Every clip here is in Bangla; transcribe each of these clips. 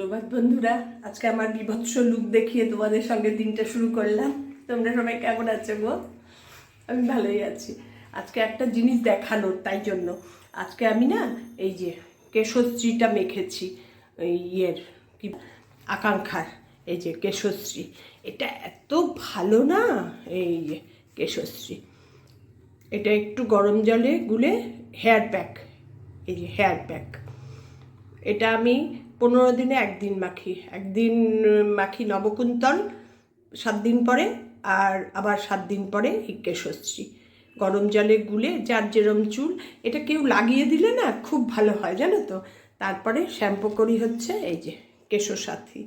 সুপ্রভাত বন্ধুরা, আজকে আমার বিভৎস লুক দেখিয়ে তোমাদের সঙ্গে দিনটা শুরু করলাম। তোমরা সবাই কেমন আছো গো? আমি ভালোই আছি। আজকে একটা জিনিস দেখানোর, তাই জন্য আজকে আমি না এই যে কেশশ্রীটা মেখেছি, ওই কি আকাঙ্ক্ষার এই যে কেশশ্রী, এটা এত ভালো না। এই যে কেশশ্রী, এটা একটু গরম জলে গুলে হেয়ার প্যাক, এই যে হেয়ার প্যাক, এটা আমি 15 দিনে একদিন মাখি। একদিন মাখি নবকুন্তল, 7 দিন পরে, আর আবার 7 দিন পরে এই কেশশ্রী। গরম জলে গুলে যার যেরম চুল, এটা কেউ লাগিয়ে দিলে না খুব ভালো হয়, জানো তো। তারপরে শ্যাম্পু করি হচ্ছে এই যে কেশসাথী।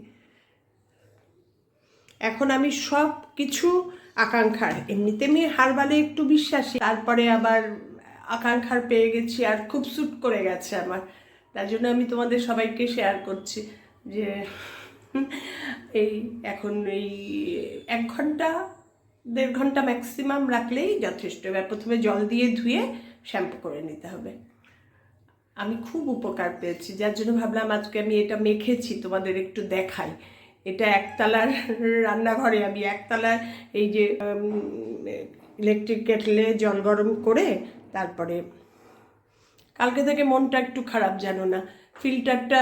এখন আমি সব কিছু আকাঙ্ক্ষার, এমনিতে আমি হারবালে একটু বিশ্বাসী, তারপরে আবার আকাঙ্ক্ষার পেয়ে গেছি আর খুব স্যুট করে গেছে আমার। তার জন্য আমি তোমাদের সবাইকে শেয়ার করছি যে এই এখন এই 1 ঘন্টা 1.5 ঘন্টা ম্যাক্সিমাম রাখলেই যথেষ্ট। এবার প্রথমে জল দিয়ে ধুয়ে শ্যাম্পু করে নিতে হবে। আমি খুব উপকার পেয়েছি, যার জন্য ভাবলাম আজকে আমি এটা মেখেছি তোমাদের একটু দেখাই। এটা একতলার রান্নাঘরে, আমি একতলার এই যে ইলেকট্রিক কেটলে জল গরম করে, তারপরে কালকে থেকে মনটা একটু খারাপ, জানো না, ফিল্টারটা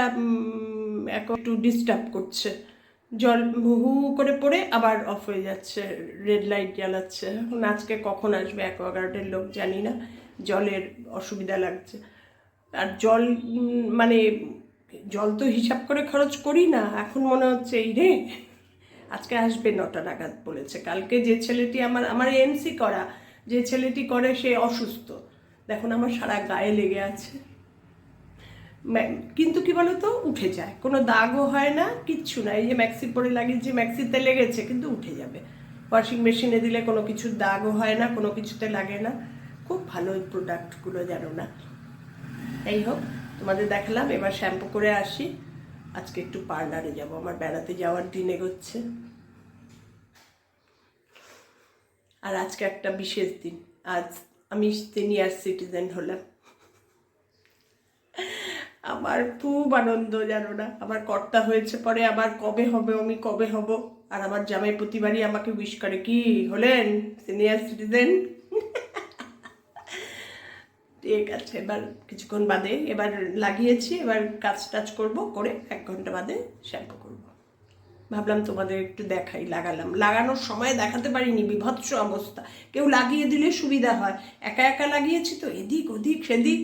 একটু ডিস্টার্ব করছে, জল হু হু করে পড়ে আবার অফ হয়ে যাচ্ছে, রেড লাইট জ্বালাচ্ছে। এখন আজকে কখন আসবে অ্যাকোয়াগার্ডের লোক জানি না, জলের অসুবিধা লাগছে। আর জল মানে জল তো হিসাব করে খরচ করি না, এখন মনে হচ্ছে এই রে আজকে আসবে 9টা নাগাদ বলেছে। কালকে যে ছেলেটি আমার এমসি করা যে ছেলেটি করে, সে অসুস্থ, দেখুন আমার সারা গায়ে লেগে আছে। কিন্তু কি বলতো, উঠে যায়, কোনো দাগও হয় না, কিচ্ছু না। এই যে ম্যাক্সি পরে লাগিয়েছি, ম্যাক্সিতে লেগেছে কিন্তু উঠে যাবে। ওয়াশিং মেশিনে দিলে কোনো কিছুর দাগও হয় না, কোনো কিছুতে লাগে না। খুব ভালো এই প্রোডাক্টগুলো, জানো না। এই হোক, তোমাদের দেখালাম। এবার শ্যাম্পু করে আসি, আজকে একটু পার্লারে যাব, আমার বেড়াতে যাওয়ার দিন এগোচ্ছে। আর আজকে একটা বিশেষ দিন, আজ আমি সিনিয়র সিটিজেন হলাম। আমার খুব আনন্দ, জানো না। আমার কর্তা হয়েছে পরে, আবার কবে হবে, আমি কবে হব। আর আমার জামাই প্রতিবারই আমাকে উইশ করে, কি হলেন সিনিয়র সিটিজেন। ঠিক আছে, এবার কিছুক্ষণ বাদে এবার লাগিয়েছি, এবার কাজ টাজ করবো, করে 1 ঘন্টা বাদে শ্যাম্পু করব। ভাবলাম তোমাদের একটু দেখাই। লাগানোর সময় দেখাতে পারিনি, বিভৎস অবস্থা। কেউ লাগিয়ে দিলে সুবিধা হয়, একা একা লাগিয়েছি তো, এদিক ওদিক সেদিক।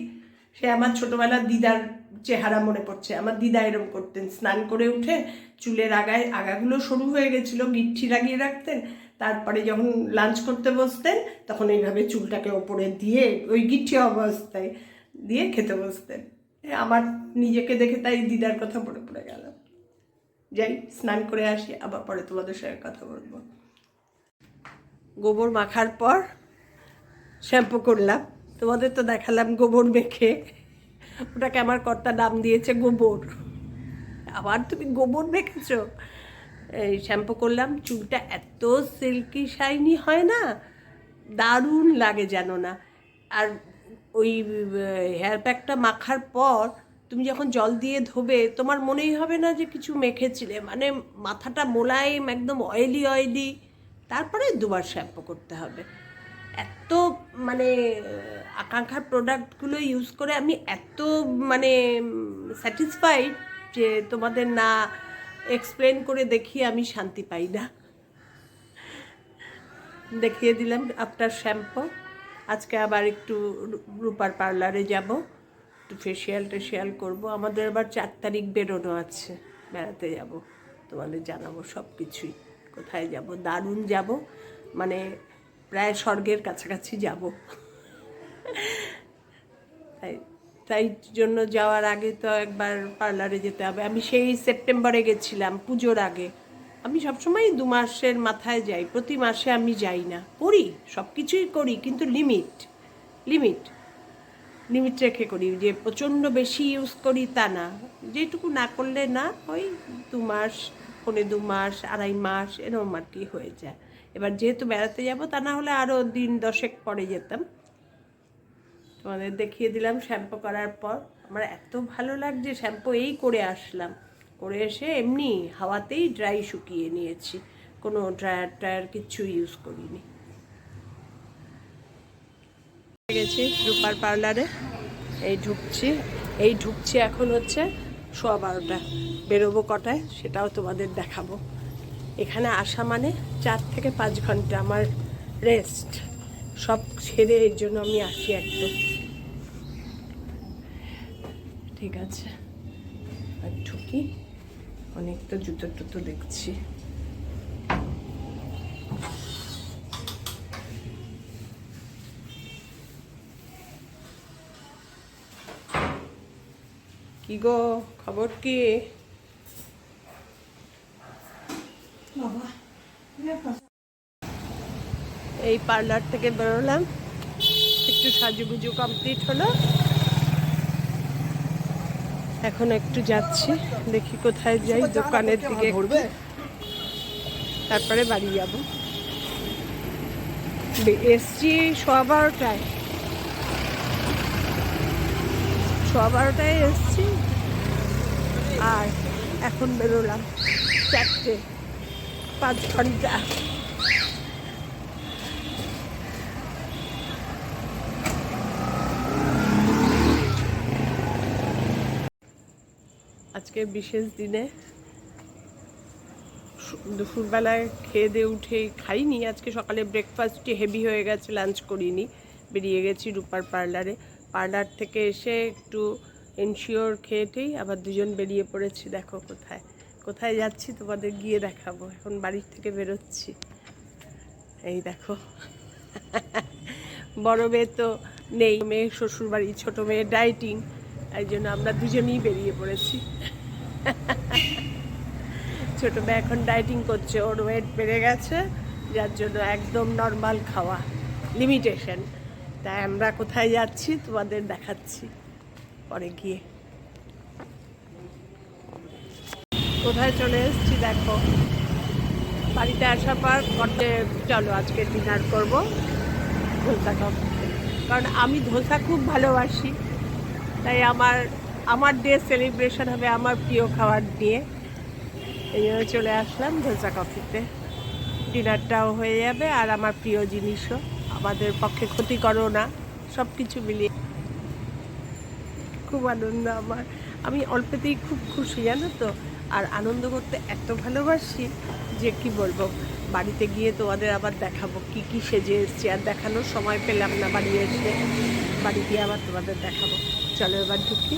সে আমার ছোটোবেলার দিদার চেহারা মনে পড়ছে। আমার দিদা এরম করতেন, স্নান করে উঠে চুলের আগাগুলো সরু হয়ে গেছিলো, গিট্টি লাগিয়ে রাখতেন। তারপরে যখন লাঞ্চ করতে বসতেন, তখন এইভাবে চুলটাকে ওপরে দিয়ে ওই গিট্টি অবস্থায় দিয়ে খেতে বসতেন। আমার নিজেকে দেখে তাই দিদার কথা মনে পড়ে গেল। যাই, স্নান করে আসি, আবার পরে তোমাদের সঙ্গে কথা বলবো। গোবর মাখার পর শ্যাম্পু করলাম, তোমাদের তো দেখালাম গোবর মেখে। ওটাকে আমার কর্তা নাম দিয়েছে গোবর। আবার তুমি গোবর মেখেছো। এই শ্যাম্পু করলাম, চুলটা এত সিল্কি শাইনি হয় না, দারুণ লাগে, জানো না। আর ওই হেয়ার প্যাকটা মাখার পর তুমি যখন জল দিয়ে ধোবে, তোমার মনেই হবে না যে কিছু মেখেছিলে, মানে মাথাটা মোলায়েম, একদম অয়েলি অয়েলি। তারপরে 2বার শ্যাম্পু করতে হবে। এত মানে আকাঙ্ক্ষার প্রোডাক্টগুলো ইউজ করে আমি এত মানে স্যাটিসফাইড যে তোমাদের না এক্সপ্লেন করে দেখিয়ে আমি শান্তি পাই না। দেখিয়ে দিলাম আফটার শ্যাম্পু। আজকে আবার একটু রূপার পার্লারে যাব, একটু ফেসিয়াল করবো। আমাদের আবার 4 তারিখ বেরোনো আছে, বেড়াতে যাব, তোমাদের জানাবো সব কিছুই। কোথায় যাব, দারুণ যাব, মানে প্রায় স্বর্গের কাছাকাছি যাব। তাই তাই জন্য যাওয়ার আগে তো একবার পার্লারে যেতে হবে। আমি সেই সেপ্টেম্বরে গেছিলাম, পুজোর আগে। আমি সবসময় 2 মাসের মাথায় যাই, প্রতি মাসে আমি যাই না। করি, সব কিছুই করি, কিন্তু লিমিট লিমিট রেখে করি, যে প্রচণ্ড বেশি ইউজ করি তা না। যেটুকু না করলে না, ওই 2 মাস, 2.25 মাস, 2.5 মাস এরকম আর কি হয়ে যায়। এবার যেহেতু বেড়াতে যাব, তা না হলে আরও দিন 10 পরে যেতাম। তোমাদের দেখিয়ে দিলাম শ্যাম্পু করার পর। আমার এত ভালো লাগছে, শ্যাম্পু এই করে আসলাম, করে এসে এমনি হাওয়াতেই ড্রাই শুকিয়ে নিয়েছি, কোনো ড্রায়ার ট্রায়ার কিচ্ছু ইউজ করিনি। গেছি রূপার পার্লারে, এই ঢুকছি এখন হচ্ছে 12:15, বেরোবো কটায় সেটাও তোমাদের দেখাবো। এখানে আসা মানে 4 থেকে 5 ঘন্টা আমার রেস্ট, সব ছেড়ে এর জন্য আমি আসি একদম। ঠিক আছে, আর ঢুকি, অনেক তো জুতো টুতো দেখছি। কি গো, খবর কি? এই পার্লার থেকে বেরোলাম, একটু সাজুগুজু কমপ্লিট হলো, এখন একটু যাচ্ছি, দেখি কোথায় যাই, দোকানের দিকে, তারপরে বাড়ি যাব। এসছি 12:15, 12:15 এসছি, আর এখন বেরোলাম 4টে, 5 ঘন্টা। আজকে বিশেষ দিনে দুপুরবেলায় খেয়ে দিয়ে উঠে খাইনি, আজকে সকালে ব্রেকফাস্টটি হেভি হয়ে গেছে, লাঞ্চ করিনি, বেরিয়ে গেছি রূপার পার্লারে। পার্লার থেকে এসে একটু এনশিওর খেয়েটেই আবার দুজন বেরিয়ে পড়েছি। দেখো কোথায় কোথায় যাচ্ছি তোমাদের গিয়ে দেখাবো, এখন বাড়ির থেকে বেরোচ্ছি। এই দেখো, বড় মেয়ে তো নেই, মেয়ে শ্বশুরবাড়ি, ছোটো মেয়ে ডাইটিং, এই জন্য আমরা দুজনেই বেরিয়ে পড়েছি। ছোটো মেয়ে এখন ডাইটিং করছে, ওর ওয়েট বেড়ে গেছে, যার জন্য একদম নর্মাল খাওয়া, লিমিটেশন। তাই আমরা কোথায় যাচ্ছি তোমাদের দেখাচ্ছি পরে গিয়ে। কোথায় চলে এসেছি দেখো, বাড়িতে আসার পর করতে চলো আজকে ডিনার করব ধোসা খাবো, কারণ আমি ধোসা খুব ভালোবাসি, তাই আমার ডে সেলিব্রেশন হবে আমার প্রিয় খাবার দিয়ে। এই জন্য চলে আসলাম ধোসা কফিতে, ডিনারটাও হয়ে যাবে আর আমার প্রিয় জিনিসও, আমাদের পক্ষে ক্ষতিকরও না, সব কিছু মিলিয়ে খুব আনন্দ আমার। আমি অল্পতেই খুব খুশি, জানো তো, আর আনন্দ করতে এত ভালোবাসি যে কি বলবো। বাড়িতে গিয়ে তোমাদের আবার দেখাবো কি কি সেজে এসেছি, আর দেখানোর সময় পেলাম না বাড়ি এসে, বাড়ি গিয়ে আবার তোমাদের দেখাবো। চলো এবার ঢুকি।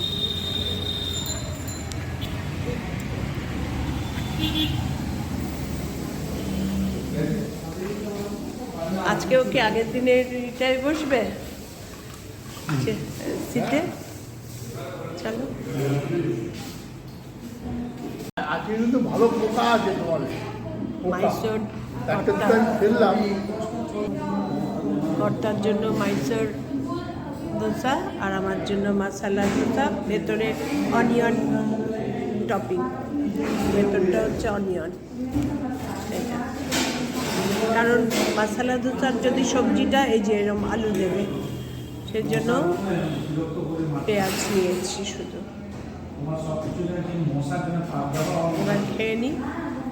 আজকেও কি আগের দিনের এটাই বসবে সিটে? চলো। আজকে কিন্তু ভালো পোকা আছে তোমার, মাইসোর কর্তার জন্য মাইসোর দোসা, আর আমার জন্য মশলা দোসা, ভেতরে অনিয়ন টপিং, ভেতরটা হচ্ছে অনিয়ন। এটা কারণ মশলা দোসার যদি সবজিটা এই যে এরকম আলু দেবে, সেজন্য পেঁয়াজ নিয়েছি শুধু। এবার খেয়ে নিই,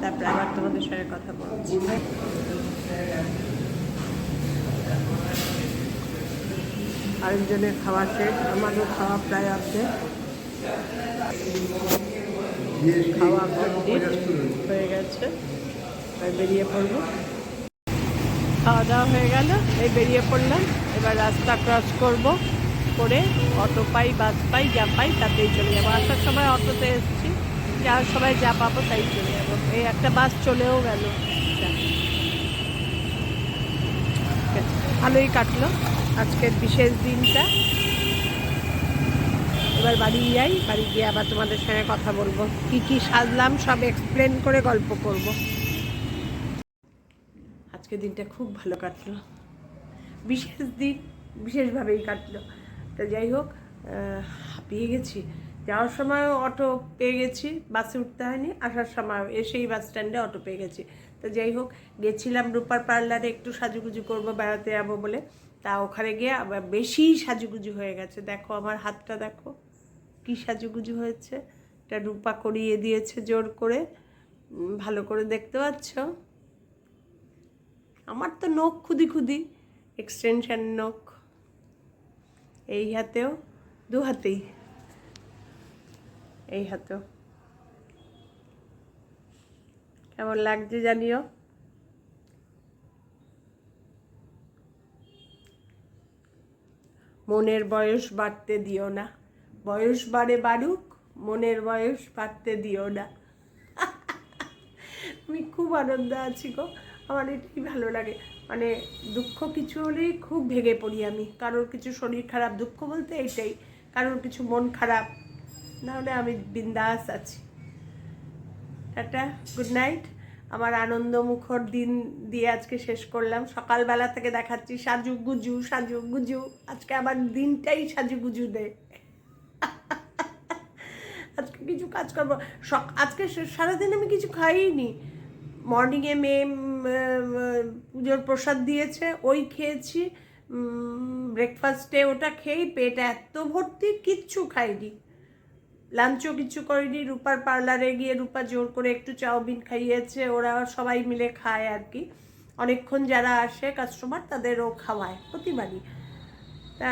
তারপরে আবার তোমাদের সঙ্গে কথা বলছি। আরেকজনের খাওয়া শেষ, আমারও খাওয়া প্রায় অর্ধেক, খাওয়া কমপ্লিট হয়ে গেছে, এবার বেরিয়ে পড়বো। খাওয়া দাওয়া হয়ে গেল, এই বেরিয়ে পড়লাম, এবার রাস্তা ক্রস করব, করে অটো পাই বাস পাই যা পাই তাতেই চলে যাবো। আসার সময় অটোতে এসেছি, যাওয়ার সময় যা পাবো তাই চলে যাবো। এই একটা বাস চলেও গেল, ভালোই কাটলো আজকের বিশেষ দিনটা। এবার বাড়ি যাই, বাড়ি গিয়ে আবার তোমাদের সঙ্গে কথা বলবো, কি কি সাজলাম সব এক্সপ্লেন করে গল্প করব। আজকের দিনটা খুব ভালো কাটলো, বিশেষ দিন, বিশেষভাবেই কাটলো। তা যাই হোক, হাঁপিয়ে গেছি, যাওয়ার সময় অটো পেয়ে গেছি, বাসে উঠতে হয়নি, আসার সময় এসেই বাস স্ট্যান্ডে অটো পেয়ে গেছি। তো যাই হোক, গেছিলাম রূপার পার্লারে একটু সাজুগুজু করবো, বেড়াতে যাবো বলে, তা ওখানে গিয়ে আবার বেশি সাজুগুজু হয়ে গেছে। দেখো আমার হাতটা, দেখো কি সাজুগুজু হয়েছে, এটা রূপা করিয়ে দিয়েছে জোর করে। ভালো করে দেখতে পাচ্ছ? আমার তো নখ খুদি খুদি, এক্সটেনশন নখ। এই হাতেও, দু হাতেই, এই হাতেও। কেমন লাগছে জানিও। মনের বয়স বাড়তে দিও না, বয়স বাড়ে বাড়ুক, মনের বয়স বাড়তে দিও না। আমি খুব আনন্দ আছি গো, আমার এটাই ভালো লাগে। মানে দুঃখ কিছু হলেই খুব ভেঙে পড়ি আমি। কারোর কিছু শরীর খারাপ, দুঃখ বলতে এইটাই, কারোর কিছু মন খারাপ, নাহলে আমি বিন্দাস আছি। Tata, good night. আমার আনন্দ মুখর দিন দিয়ে আজকে শেষ করলাম। সকালবেলা থেকে দেখাচ্ছি সাজুগুজু সাজুগুজু, আজকে আবার দিনটাই সাজুগুজু দে। আজকে কিছু কাজ করবো। আজকে সারাদিন আমি কিছু খাইনি। মর্নিংয়ে মেয়ে পুজোর প্রসাদ দিয়েছে, ওই খেয়েছি। ব্রেকফাস্টে ওটা খেয়েই পেট এত ভর্তি, কিচ্ছু খাইনি। লাঞ্চও কিছু করিনি। রূপার পার্লারে গিয়ে রূপা জোর করে একটু চাউমিন খাইয়েছে, ওরা সবাই মিলে খায় আর কি। অনেকক্ষণ যারা আসে কাস্টমার তাদেরও খাওয়ায় প্রতিবারই। তা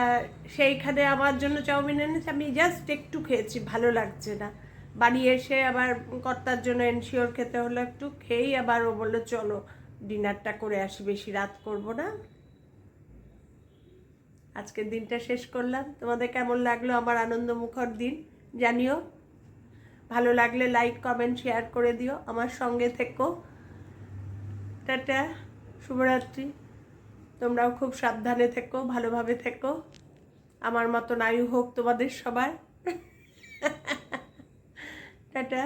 সেইখানে আমার জন্য চাউমিন এনেছে, আমি জাস্ট একটু খেয়েছি, ভালো লাগছে না। বাড়ি এসে আবার কর্তার জন্য এনশিওর খেতে হলো, একটু খেয়েই আবার ও বললো চলো ডিনারটা করে আসি, বেশি রাত করব না। আজকের দিনটা শেষ করলাম। তোমাদের কেমন লাগলো আমার আনন্দমুখর দিন জানিও। ভালো লাগলে লাইক কমেন্ট শেয়ার করে দিও, আমার সঙ্গে থেকো। টাটা, শুভরাত্রি। তোমরাও খুব সাবধানে থেকো, ভালোভাবে থেকো। আমার মতন আয়ু হোক তোমাদের সবার। টাটা।